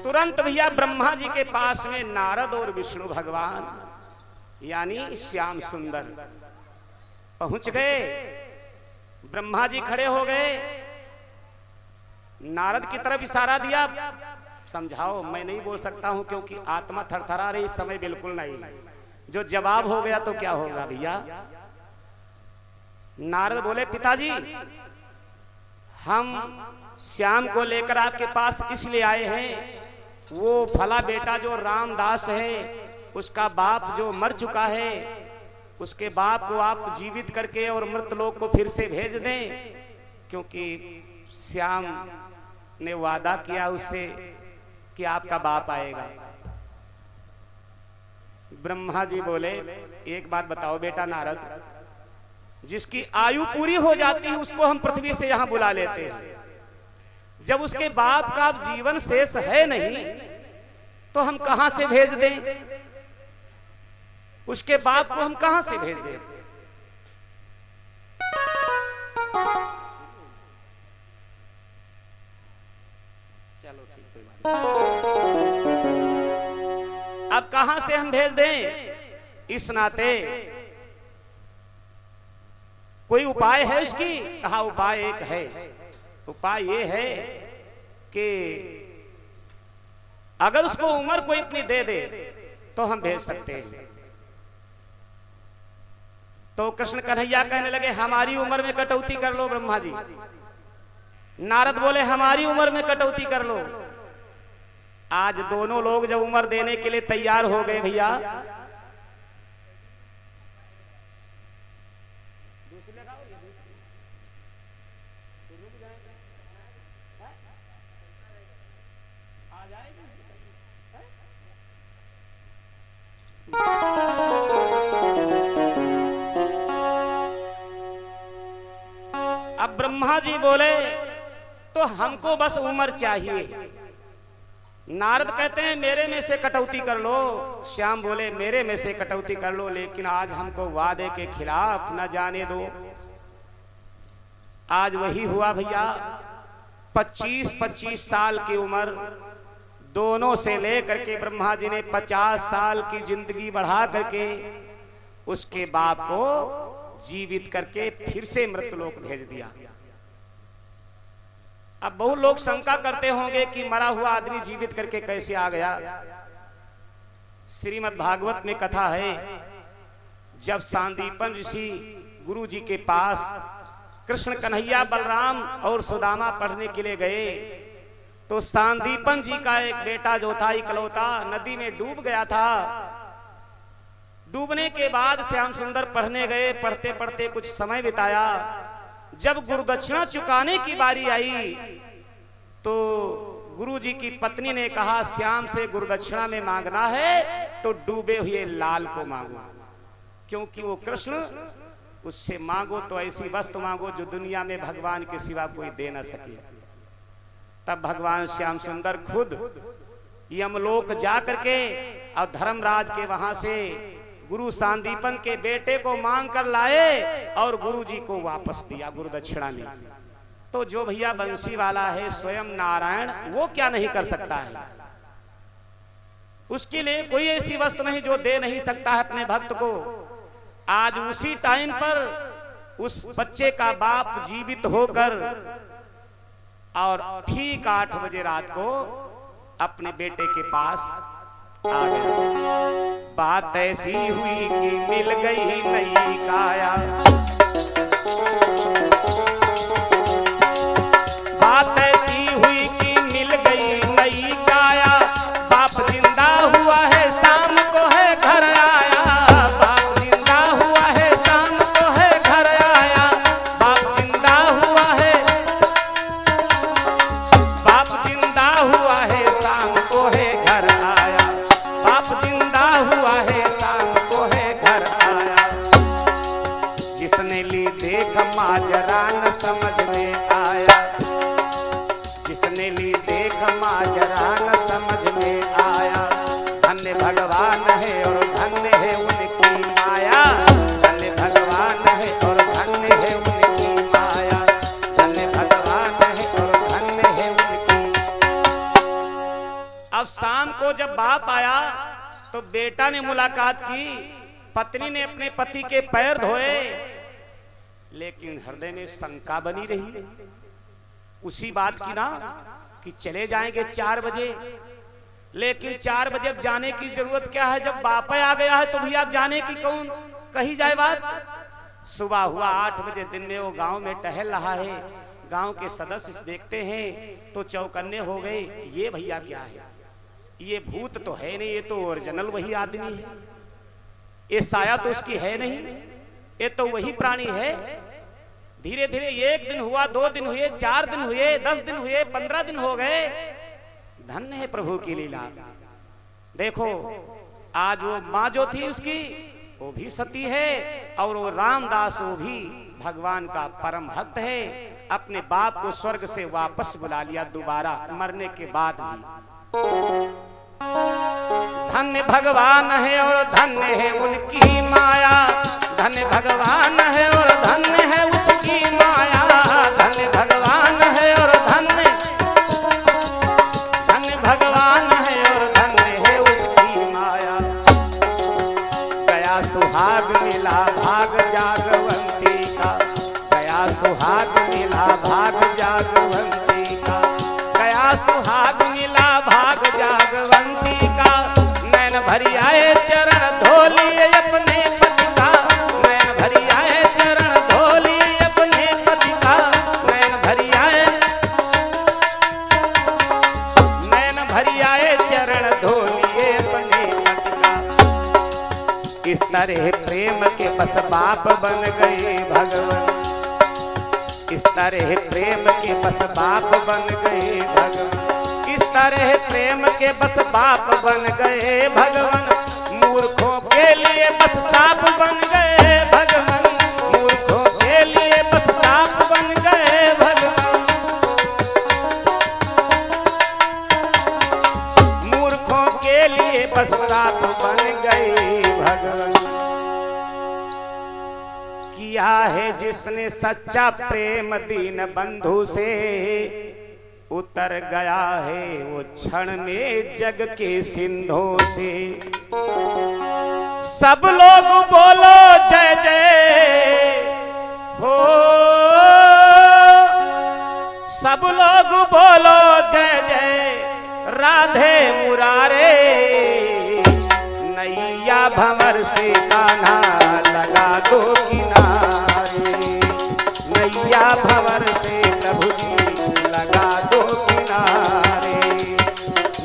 तुरंत भैया ब्रह्मा जी के पास में नारद और विष्णु भगवान यानी श्याम सुंदर पहुंच गए। ब्रह्मा जी खड़े हो गए, नारद की तरफ इशारा दिया, समझाओ। मैं नहीं बोल सकता हूं क्योंकि आत्मा थरथरा रही, समय बिल्कुल नहीं। जो जवाब हो गया तो क्या होगा भैया। नारद बोले पिताजी हम श्याम को लेकर आपके पास इसलिए आए हैं, वो फला बेटा जो रामदास है उसका बाप जो मर चुका है, उसके बाप को आप जीवित करके और मृत लोक को फिर से भेज दें, क्योंकि श्याम ने वादा किया उससे कि आपका बाप आएगा। ब्रह्मा जी बोले एक बात बताओ बेटा नारद, जिसकी आयु पूरी हो जाती है उसको हम पृथ्वी से यहां बुला लेते हैं, जब उसके बाप का जीवन शेष है नहीं तो हम कहां से भेज दें, उसके बाप को हम कहां से भेज दें। चलो ठीक, कोई बात। अब कहां से हम भेज दें? इस नाते कोई उपाय है उसकी? कहा उपाय एक है। उपाय ये है कि अगर उसको उम्र कोई इतनी दे दे तो हम भेज सकते हैं। तो कृष्ण कन्हैया कहने लगे हमारी उम्र में कटौती कर लो ब्रह्मा जी। नारद बोले हमारी उम्र में कटौती कर लो। आज दोनों लोग जब उम्र देने के लिए तैयार हो गए भैया, अब ब्रह्मा जी बोले तो हमको बस उम्र चाहिए। नारद कहते हैं मेरे में से कटौती कर लो। श्याम बोले मेरे में से कटौती कर लो, लेकिन आज हमको वादे के खिलाफ न जाने दो। आज वही हुआ भैया। 25-25 साल की उम्र दोनों से लेकर के ब्रह्मा जी ने 50 साल की जिंदगी बढ़ा करके उसके बाप को जीवित करके फिर से मृतलोक भेज दिया। अब बहुत लोग शंका करते होंगे कि मरा हुआ आदमी जीवित करके कैसे आ गया। श्रीमद् भागवत में कथा है, जब सांदीपन ऋषि गुरु जी के पास कृष्ण कन्हैया बलराम और सुदामा पढ़ने के लिए गए तो सांदीपन जी का एक बेटा जो था इकलौता नदी में डूब गया था। डूबने के बाद श्याम सुंदर पढ़ने गए। पढ़ते पढ़ते कुछ समय बिताया। जब गुरुदक्षिणा चुकाने की बारी आई तो गुरुजी की पत्नी ने कहा श्याम से गुरुदक्षिणा में मांगना है तो डूबे हुए लाल को मांगो, क्योंकि वो कृष्ण, उससे मांगो तो ऐसी वस्तु मांगो जो दुनिया में भगवान के सिवा कोई दे न सके। तब भगवान श्याम सुंदर खुद यमलोक जा करके और धर्मराज के वहां से गुरु सांदीपन के बेटे को मांग कर लाए और गुरु जी को वापस दिया गुरुदक्षिणा में। तो जो भैया बंसी वाला है स्वयं नारायण, वो क्या नहीं कर सकता है? उसके लिए कोई ऐसी वस्तु नहीं जो दे नहीं सकता है अपने भक्त को। आज उसी टाइम पर उस बच्चे का बाप जीवित होकर और ठीक 8 बजे रात को अपने बेटे के पास आ गया। बात ऐसी हुई कि मिल गई नई काया। बात ऐसी हुई कि मिल गई नई काया। बाप जिंदा हुआ है शाम को है घर आया। बाप जिंदा हुआ है शाम को है घर आया। बाप जिंदा हुआ है, बाप जिंदा हुआ है शाम को है घर आया। बाप जिंदा हुआ है शाम को है घर आया। जिसने ली देख माजरा न समझ में आया। जिसने ली देख माजरा न समझ में आया। धन्य भगवान है और धन्य है उनकी माया। धन्य भगवान है और धन्य है उनकी माया। धन्य भगवान है और धन्य है उनकी। अब शाम को जब बाप आया तो बेटा ने मुलाकात की। पत्नी ने अपने पति के पैर धोए, लेकिन हृदय में शंका बनी रही उसी बात की ना कि चले जाएंगे 4 बजे। लेकिन 4 बजे अब जाने की जरूरत क्या है? जब बाप आ गया है तो भैया जाने की कौन कही जाए बात। सुबह हुआ 8 बजे, दिन में वो गांव में टहल रहा है। गांव के सदस्य देखते हैं तो चौकन्ने हो गए, ये भैया क्या है? ये भूत तो है नहीं, ये तो ओरिजिनल वही आदमी है। ये साया तो उसकी है नहीं, ये तो वही प्राणी है। धीरे धीरे 1 दिन हुआ, 2 दिन हुए, 4 दिन हुए, 10 दिन हुए, 15 दिन हो गए। धन्य है प्रभु की लीला। देखो आज वो माँ जो थी उसकी, वो भी सती है और वो रामदास वो भी भगवान का परम भक्त है। अपने बाप को स्वर्ग से वापस बुला लिया दोबारा मरने के बाद भी। धन्य भगवान है और धन्य है उनकी माया। धन्य भगवान है और धन्य है उसकी माया। धन्य भगवान है और धन्य सुहाग मिला भाग जागवंती का, गया सुहाग मिला भाग जागवंती का। नैन भरी आए चरण धोलिए अपने पति का, नैन भरी आए चरण धोलिए अपने पति का। नैन भरी आए, नैन भरी आए चरण धोलिए अपने पति का। इस तरह प्रेम के बस बाप बन गए भगवान, इस तरह प्रेम के बस बाप बन गए भगवान, इस तरह प्रेम के बस बाप बन गए भगवान। मूर्खों के लिए बस साप बन गए भगवान, मूर्खों के लिए बस साप बन गए भगवान, मूर्खों के लिए बस साप बन गए भगवान। किया है जिसने सच्चा प्रेम दीन बंधु से, उतर गया है वो क्षण में जग के सिंधों से। सब लोग बोलो जय जय हो, सब लोग बोलो जय जय राधे मुरारे। नैया भंवर से कान्हा लगा दो किनारे, नैया भंवर से प्रभु जी लगा दो किनारे,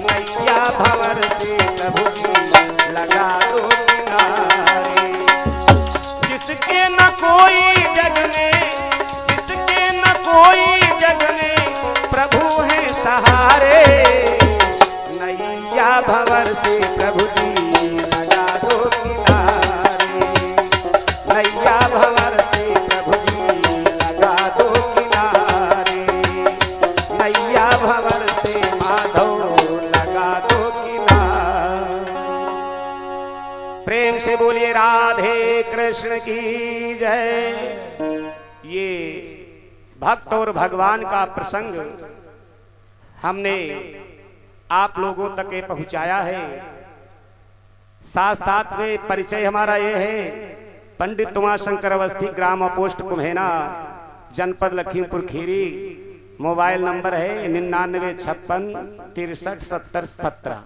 नैया भंवर से प्रभु जी लगा दो किनारे। जिसके न कोई जग में, जिसके न कोई जग में प्रभु है सहारे। नैया भंवर से प्रभु जी लगा दो किनारे, नैया भंवर से प्रभु जी लगा दो किनारे, नैया भंवर से माधव लगा दो किनारे। प्रेम से बोलिए राधे कृष्ण की जय। ये भक्त और भगवान का प्रसंग हमने आप लोगों तक पहुंचाया है। साथ साथ में परिचय हमारा ये है, पंडित उमाशंकर अवस्थी, ग्राम पोस्ट कुम्हेना, जनपद लखीमपुर खीरी। मोबाइल नंबर है 9956 63 70 17।